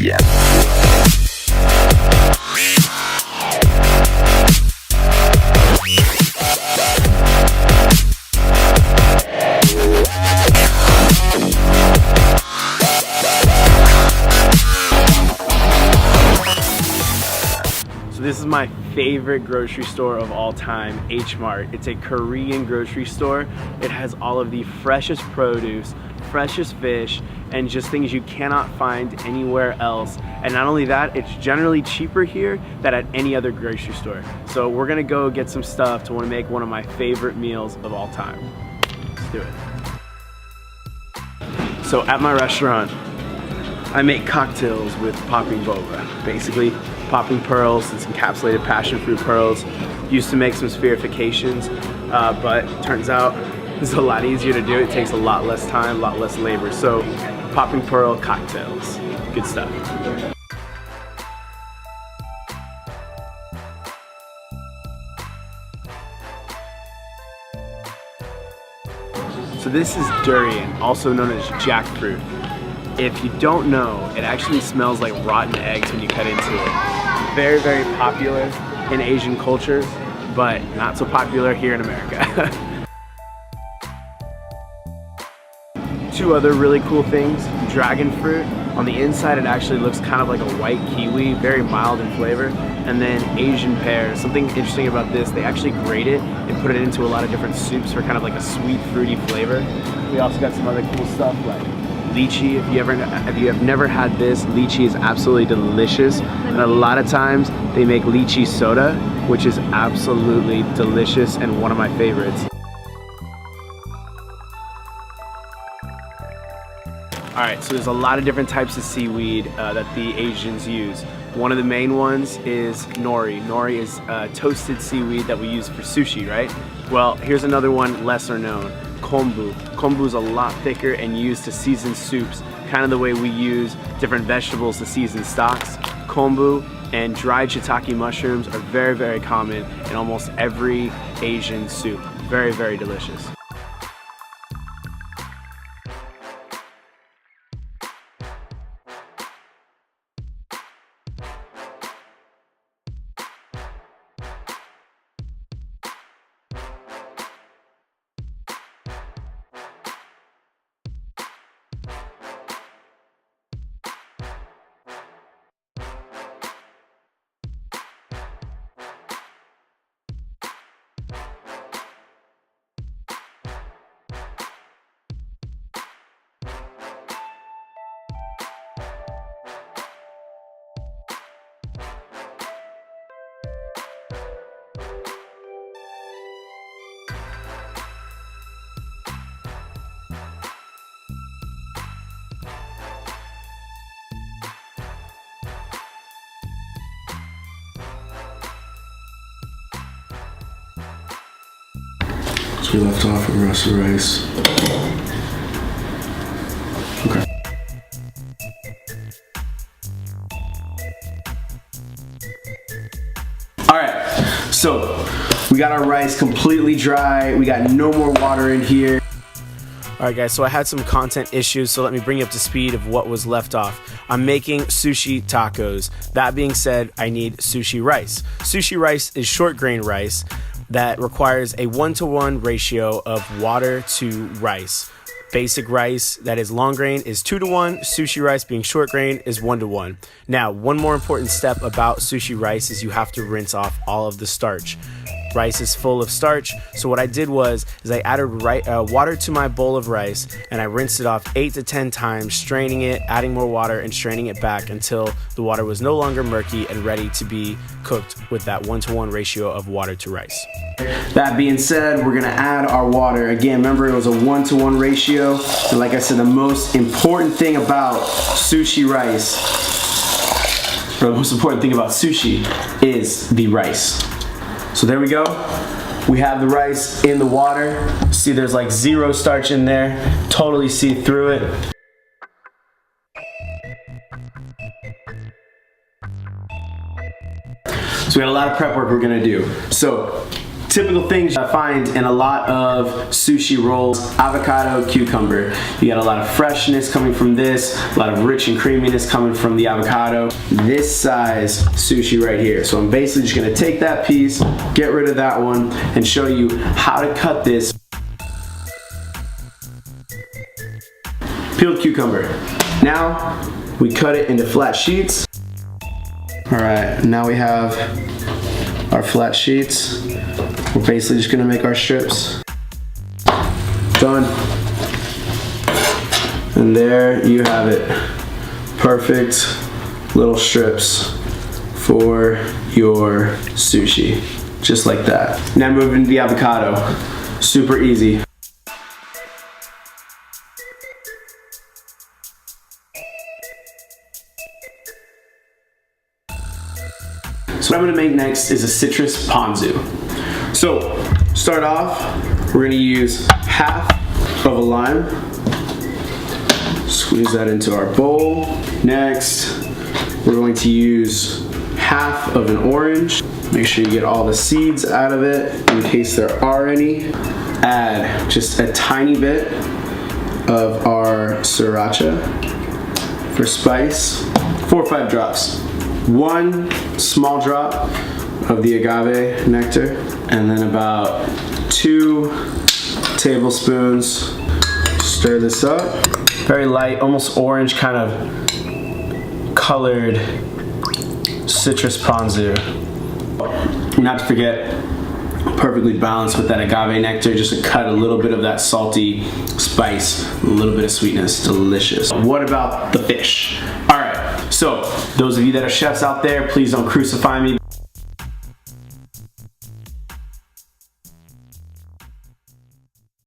This is my favorite grocery store of all time, H Mart. It's a Korean grocery store. It has all of the freshest produce, freshest fish, and just things you cannot find anywhere else. And not only that, it's generally cheaper here than at any other grocery store. So we're gonna go get some stuff to want to make one of my favorite meals of all time. Let's do it. So at my restaurant, I make cocktails with popping boba. Basically, popping pearls, it's encapsulated passion fruit pearls. Used to make some spherifications, but turns out it's a lot easier to do. It takes a lot less time, a lot less labor. So, popping pearl cocktails, good stuff. So this is durian, also known as jackfruit. If you don't know, it actually smells like rotten eggs when you cut into it. Very, very popular in Asian cultures, but not so popular here in America. Two other really cool things, dragon fruit. On the inside, it actually looks kind of like a white kiwi, very mild in flavor. And then Asian pears. Something interesting about this, they actually grate it and put it into a lot of different soups for kind of like a sweet, fruity flavor. We also got some other cool stuff like lychee. If you have never had this, lychee is absolutely delicious. And a lot of times they make lychee soda, which is absolutely delicious and one of my favorites. Alright, so there's a lot of different types of seaweed that the Asians use. One of the main ones is nori. Nori is toasted seaweed that we use for sushi, right? Well, here's another one lesser known. Kombu. Kombu is a lot thicker and used to season soups, kind of the way we use different vegetables to season stocks. Kombu and dried shiitake mushrooms are very, very common in almost every Asian soup. Very, very delicious. So we left off with rusty rice. Okay. Alright, so we got our rice completely dry. We got no more water in here. Alright guys, so I had some content issues, so let me bring you up to speed of what was left off. I'm making sushi tacos. That being said, I need sushi rice. Sushi rice is short grain rice that requires a 1-to-1 ratio of water to rice. Basic rice that is long grain is 2-to-1. Sushi rice being short grain is 1-to-1. Now, one more important step about sushi rice is you have to rinse off all of the starch. Rice is full of starch, so what I did was I added water to my bowl of rice and I rinsed it off 8 to 10 times, straining it, adding more water and straining it back until the water was no longer murky and ready to be cooked with that 1-to-1 ratio of water to rice. That being said, we're gonna add our water. Again, remember it was a 1-to-1 ratio. And like I said, the most important thing about sushi rice, or the most important thing about sushi is the rice. So there we go. We have the rice in the water. See, there's like zero starch in there. Totally see through it. So we got a lot of prep work we're gonna do. So Typical things I find in a lot of sushi rolls: avocado, cucumber. You got a lot of freshness coming from this, a lot of rich and creaminess coming from the avocado. This size sushi right here. So I'm basically just gonna take that piece, get rid of that one, and show you how to cut this. Peeled cucumber. Now we cut it into flat sheets. All right, now we have our flat sheets. We're basically just gonna make our strips. Done. And there you have it. Perfect little strips for your sushi. Just like that. Now moving to the avocado. Super easy. So what I'm gonna make next is a citrus ponzu. So, start off, we're gonna use half of a lime. Squeeze that into our bowl. Next, we're going to use half of an orange. Make sure you get all the seeds out of it in case there are any. Add just a tiny bit of our sriracha for spice. 4 or 5 drops. 1 small drop of the agave nectar, and then about 2 tablespoons. Stir this up. Very light, almost orange kind of colored citrus ponzu. Not to forget, perfectly balanced with that agave nectar, just to cut a little bit of that salty spice, a little bit of sweetness, delicious. What about the fish? All right, so those of you that are chefs out there, please don't crucify me.